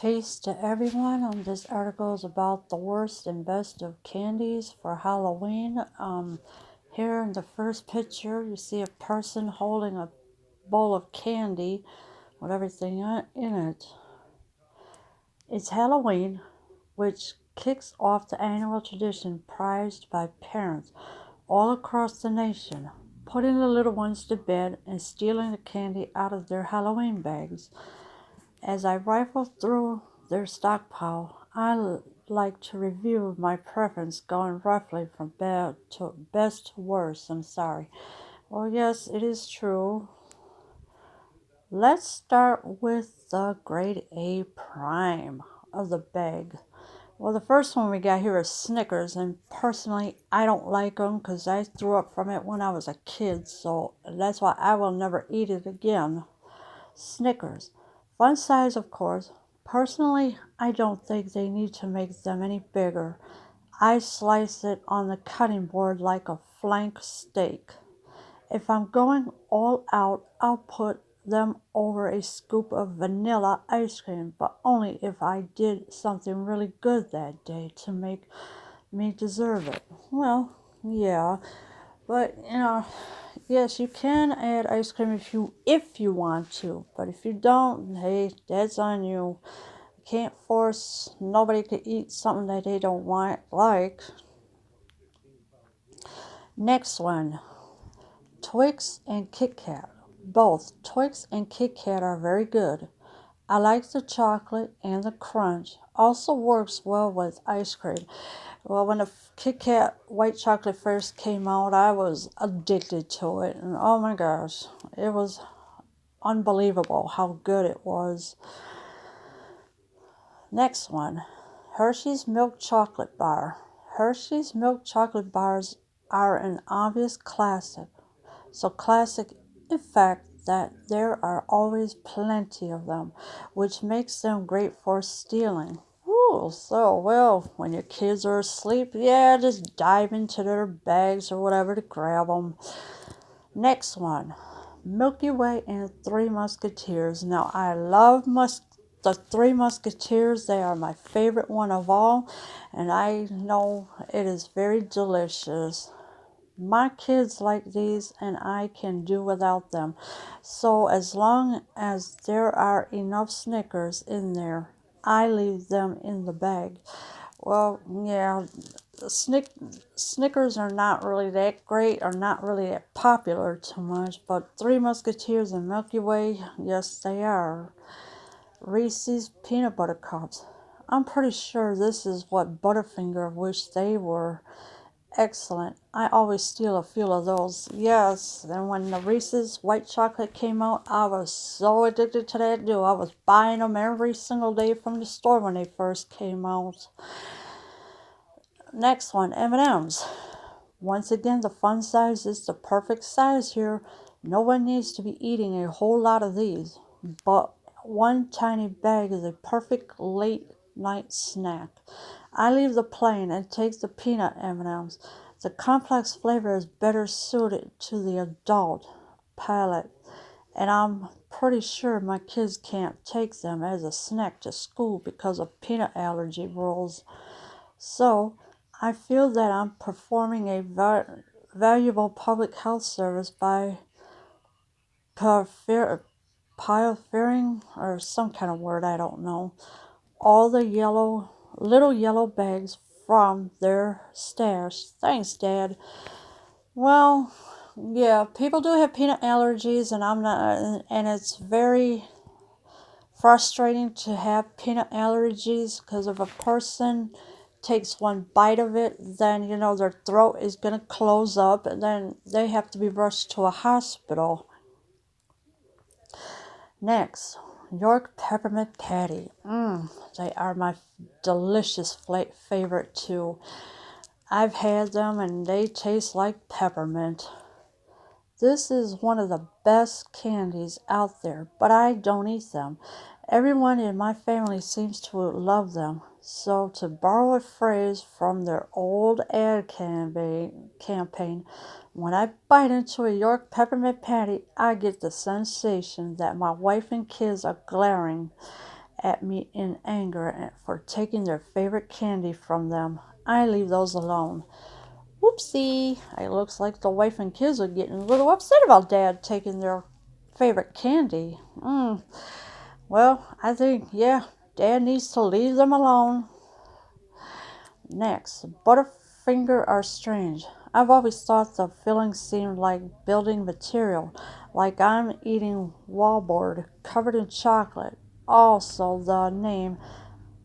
Peace to everyone. This article is about the worst and best of candies for Halloween. Here in the first picture, you see a person holding a bowl of candy with everything in it. It's Halloween, which kicks off the annual tradition prized by parents all across the nation, putting the little ones to bed and stealing the candy out of their Halloween bags. As I rifle through their stockpile, I like to review my preference going roughly from bad to best to worst. I'm sorry. Well, yes, it is true. Let's start with the grade A prime of the bag. Well, the first one we got here is Snickers, and personally, I don't like them because I threw up from it when I was a kid, so that's why I will never eat it again. Snickers. Fun size, of course. Personally, I don't think they need to make them any bigger. I slice it on the cutting board like a flank steak. If I'm going all out, I'll put them over a scoop of vanilla ice cream, but only if I did something really good that day to make me deserve it. Well, yeah, but yes, you can add ice cream if you want to, but if you don't, hey, that's on you. You can't force nobody to eat something that they don't like. Next one, Twix and Kit Kat. Both Twix and Kit Kat are very good. I like the chocolate and the crunch. Also works well with ice cream. Well, when the Kit Kat white chocolate first came out, I was addicted to it. And oh my gosh, it was unbelievable how good it was. Next one, Hershey's Milk Chocolate Bar. Hershey's Milk Chocolate Bars are an obvious classic. So classic, in fact, that there are always plenty of them, which makes them great for stealing. Ooh, so well, when your kids are asleep, yeah, just dive into their bags or whatever to grab them. Next one, Milky Way and Three Musketeers. Now, I love the Three Musketeers. They are my favorite one of all, and I know it is very delicious. My kids like these, and I can do without them. So, as long as there are enough Snickers in there, I leave them in the bag. Well, yeah, Snickers are not really that great, or not really that popular too much, but Three Musketeers and Milky Way, yes, they are. Reese's Peanut Butter Cups. I'm pretty sure this is what Butterfinger wished they were. Excellent. I always steal a few of those. Yes, and when the Reese's white chocolate came out, I was so addicted to that too. I was buying them every single day from the store when they first came out. Next one, M&M's. Once again, the fun size is the perfect size here. No one needs to be eating a whole lot of these, but one tiny bag is a perfect late night snack. I leave the plain and take the peanut M&Ms. The complex flavor is better suited to the adult palate, and I'm pretty sure my kids can't take them as a snack to school because of peanut allergy rules. So, I feel that I'm performing a valuable public health service by pilfering, or some kind of word, I don't know, all the little yellow bags from their stash. Thanks, Dad. Well, yeah, people do have peanut allergies, and I'm not, and it's very frustrating to have peanut allergies because if a person takes one bite of it, then their throat is going to close up, and then they have to be rushed to a hospital. Next, York peppermint patty. They are my delicious favorite too. I've had them and they taste like peppermint. This is one of the best candies out there, but I don't eat them. Everyone in my family seems to love them. So, to borrow a phrase from their old ad campaign, when I bite into a York peppermint patty, I get the sensation that my wife and kids are glaring at me in anger for taking their favorite candy from them. I leave those alone. Whoopsie! It looks like the wife and kids are getting a little upset about Dad taking their favorite candy. Well, I think, yeah, Dad needs to leave them alone. Next, Butterfinger are strange. I've always thought the filling seemed like building material, like I'm eating wallboard covered in chocolate. Also, the name.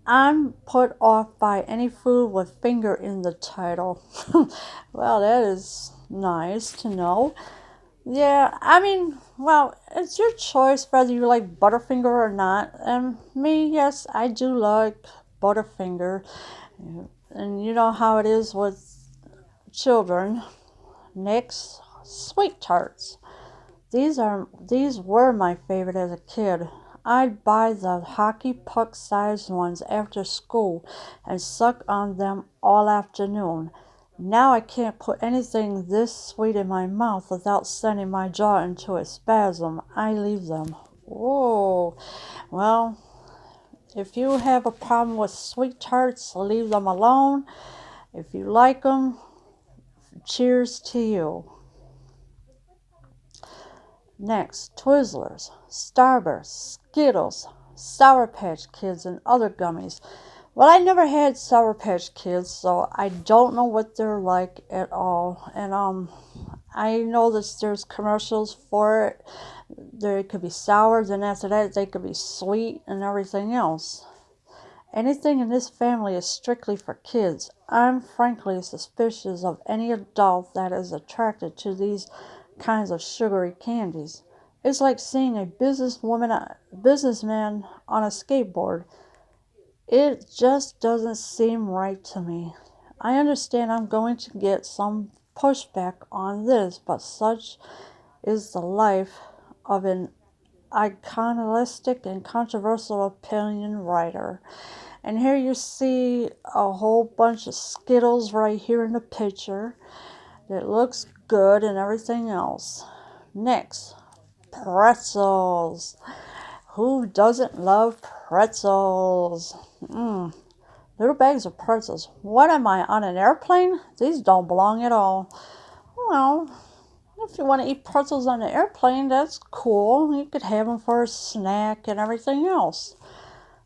I'm put off by any food with finger in the title. Well, that is nice to know. Yeah, I mean, well, it's your choice whether you like Butterfinger or not. And me, yes, I do like Butterfinger. And you know how it is with children. Next, sweet tarts. These were my favorite as a kid. I'd buy the hockey puck sized ones after school and suck on them all afternoon. Now I can't put anything this sweet in my mouth without sending my jaw into a spasm. I leave them. Oh, well, if you have a problem with sweet tarts, leave them alone. If you like them, cheers to you. Next, Twizzlers, Starburst, Skittles, Sour Patch Kids, and other gummies. Well, I never had Sour Patch Kids, so I don't know what they're like at all. And I know that there's commercials for it. They could be sour, then after that they could be sweet and everything else. Anything in this family is strictly for kids. I'm frankly suspicious of any adult that is attracted to these kinds of sugary candies. It's like seeing a businessman on a skateboard. It just doesn't seem right to me. I understand I'm going to get some pushback on this, but such is the life of an iconoclastic and controversial opinion writer. And here you see a whole bunch of Skittles right here in the picture. It looks good and everything else. Next, pretzels. Who doesn't love pretzels? Little bags of pretzels. What am I, on an airplane? These don't belong at all. Well, if you want to eat pretzels on the airplane, that's cool. You could have them for a snack and everything else.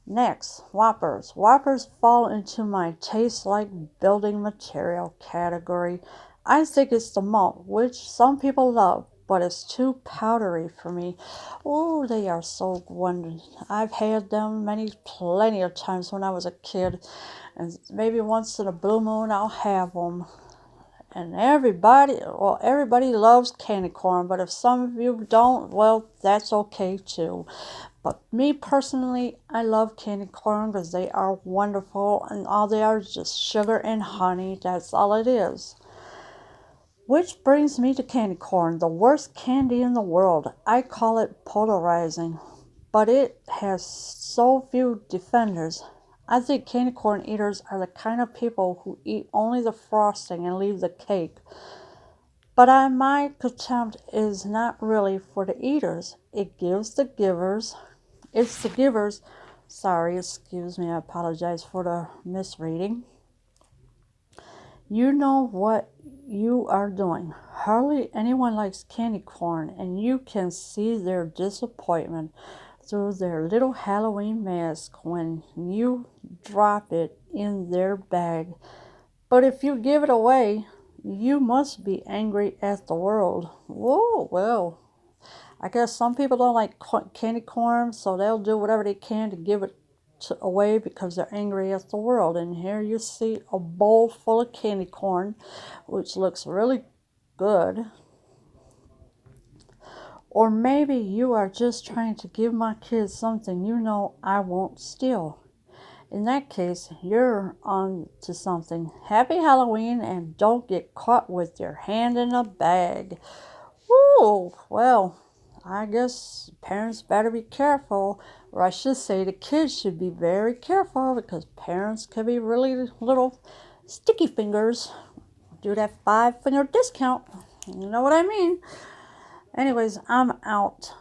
Next, Whoppers. Whoppers fall into my taste like building material category. I think it's the malt, which some people love, but it's too powdery for me. Oh, they are so wonderful. I've had them plenty of times when I was a kid, and maybe once in a blue moon I'll have them. And everybody loves candy corn, but if some of you don't, well, that's okay too. But me personally, I love candy corn because they are wonderful and all they are is just sugar and honey. That's all it is. Which brings me to candy corn, the worst candy in the world. I call it polarizing, but it has so few defenders. I think candy corn eaters are the kind of people who eat only the frosting and leave the cake. But my contempt is not really for the eaters. It's the givers. Sorry, excuse me, I apologize for the misreading. You know what you are doing. Hardly anyone likes candy corn, and you can see their disappointment through their little Halloween mask when you drop it in their bag. But if you give it away, you must be angry at the world. Whoa, well, I guess some people don't like candy corn, so they'll do whatever they can to give it away because they're angry at the world. And here you see a bowl full of candy corn, which looks really good. Or maybe you are just trying to give my kids something you know I won't steal. In that case, you're on to something. Happy Halloween and don't get caught with your hand in a bag. Woo! Well, I guess parents better be careful, or I should say the kids should be very careful because parents can be really little sticky fingers. Do that 5-finger discount. You know what I mean? Anyways, I'm out.